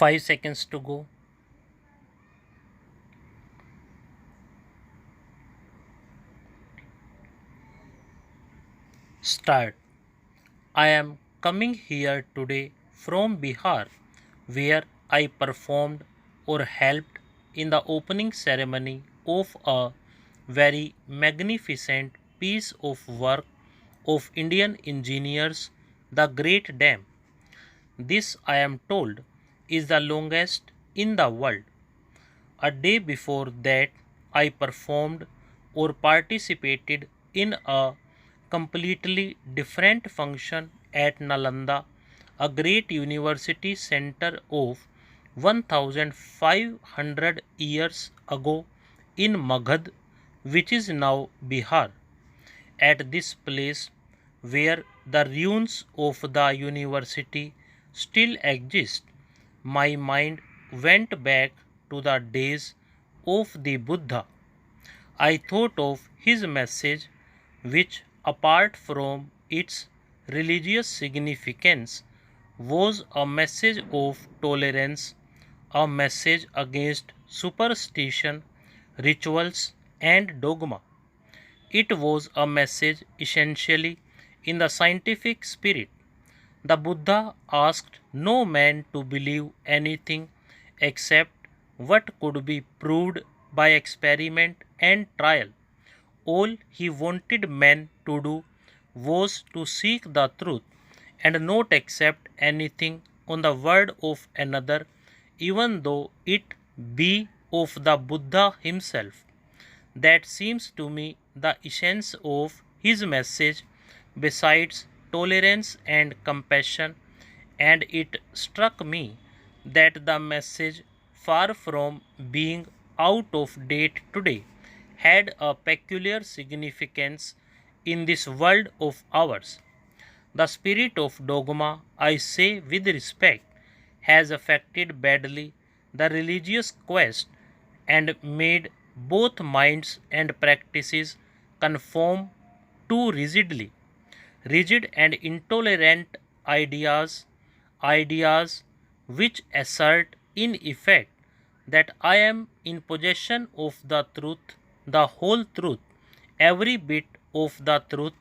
5 seconds to go. Start. I am coming here today from Bihar, where I performed or helped in the opening ceremony of a very magnificent piece of work of Indian engineers, the Great Dam. This, I am told, is the longest in the world. A day before that, I performed or participated in a completely different function at Nalanda, a great university center of 1500 years ago in Magadh, which is now Bihar. At this place, where the ruins of the university still exist, my mind went back to the days of the Buddha. I thought of his message, which, apart from its religious significance, was a message of tolerance, a message against superstition, rituals, and dogma. It was a message essentially in the scientific spirit. The Buddha asked no man to believe anything except what could be proved by experiment and trial. All he wanted men to do was to seek the truth and not accept anything on the word of another, even though it be of the Buddha himself. That seems to me the essence of his message, besides tolerance and compassion, and it struck me that the message, far from being out of date today, had a peculiar significance in this world of ours. The spirit of dogma, I say with respect, has affected badly the religious quest and made both minds and practices conform too rigidly. Rigid and intolerant ideas which assert in effect that I am in possession of the truth, the whole truth, every bit of the truth,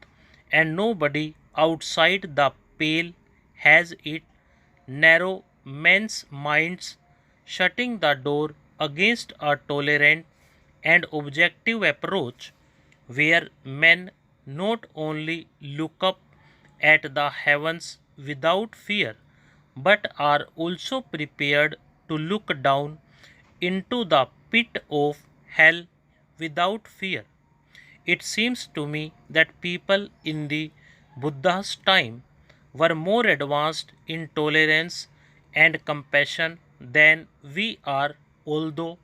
and nobody outside the pale has it, narrow men's minds, shutting the door against a tolerant and objective approach where men not only look up at the heavens without fear, but are also prepared to look down into the pit of hell without fear. It seems to me that people in the Buddha's time were more advanced in tolerance and compassion than we are, although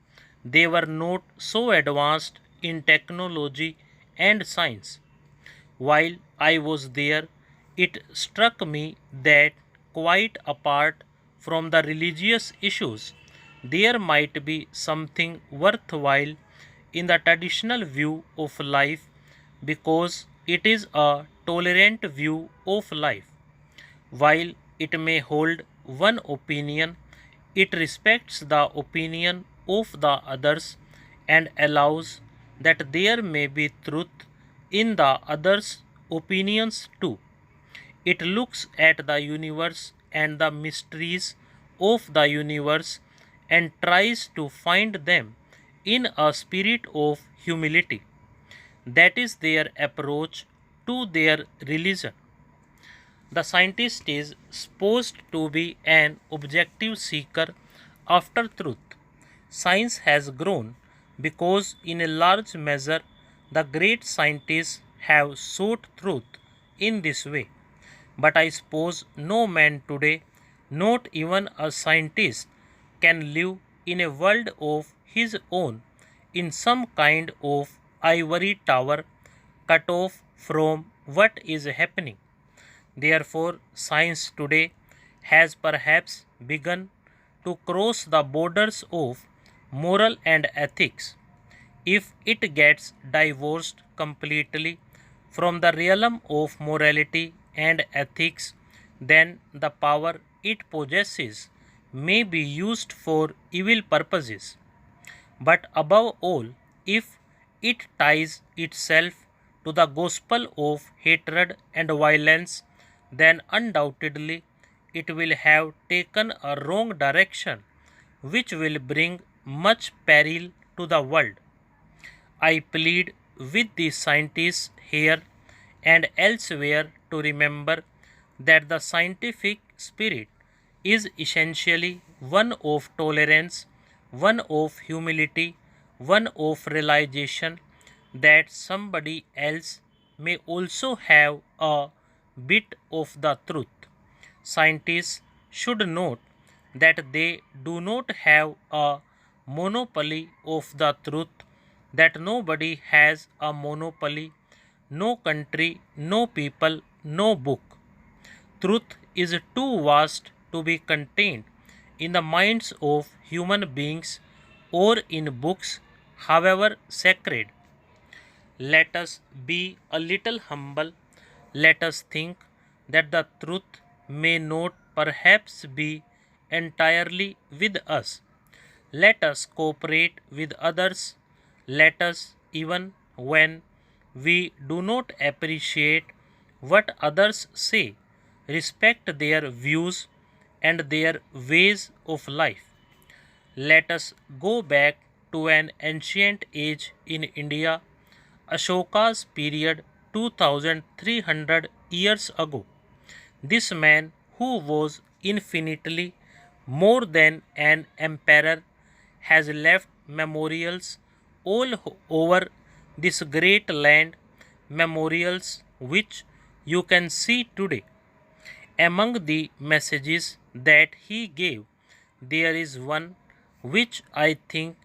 they were not so advanced in technology and science. While I was there, it struck me that, quite apart from the religious issues, there might be something worthwhile in the traditional view of life because it is a tolerant view of life. While it may hold one opinion, it respects the opinion of the others and allows that there may be truth in the others' opinions too. It looks at the universe and the mysteries of the universe and tries to find them in a spirit of humility. That is their approach to their religion. The scientist is supposed to be an objective seeker after truth. Science has grown because, in a large measure, the great scientists have sought truth in this way. But I suppose no man today, not even a scientist, can live in a world of his own in some kind of ivory tower cut off from what is happening. Therefore, science today has perhaps begun to cross the borders of moral and ethics. If it gets divorced completely from the realm of morality and ethics, then the power it possesses may be used for evil purposes. But above all, if it ties itself to the gospel of hatred and violence, then undoubtedly it will have taken a wrong direction, which will bring much peril to the world. I plead with the scientists here and elsewhere to remember that the scientific spirit is essentially one of tolerance, one of humility, one of realization that somebody else may also have a bit of the truth. Scientists should note that they do not have a monopoly of the truth, that nobody has a monopoly, no country, no people, no book. Truth is too vast to be contained in the minds of human beings or in books, however sacred. Let us be a little humble. Let us think that the truth may not perhaps be entirely with us. Let us cooperate with others. Let us, even when we do not appreciate what others say, respect their views and their ways of life. Let us go back to an ancient age in India, Ashoka's period 2300 years ago. This man, who was infinitely more than an emperor, has left memorials all over this great land, memorials which you can see today. Among the messages that he gave, there is one which I think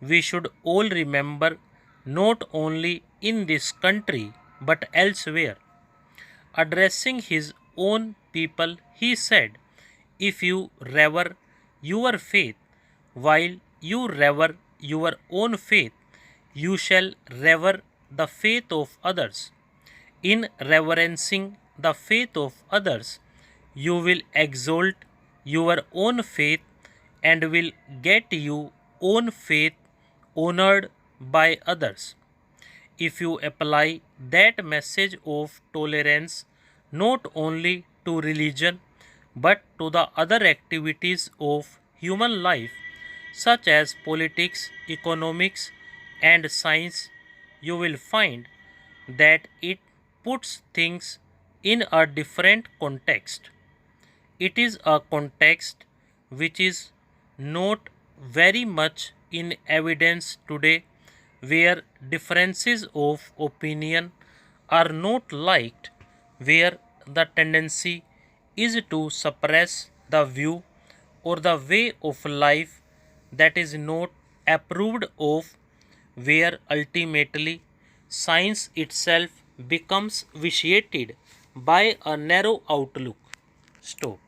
we should all remember, not only in this country but elsewhere. Addressing his own people, he said, "If you revere your faith, while you revere your own faith, you shall revere the faith of others. In reverencing the faith of others, you will exalt your own faith and will get your own faith honored by others. If you apply that message of tolerance not only to religion but to the other activities of human life, such as politics, economics, and science, you will find that it puts things in a different context. It is a context which is not very much in evidence today, where differences of opinion are not liked, where the tendency is to suppress the view or the way of life that is not approved of, where ultimately science itself becomes vitiated by a narrow outlook. Stop.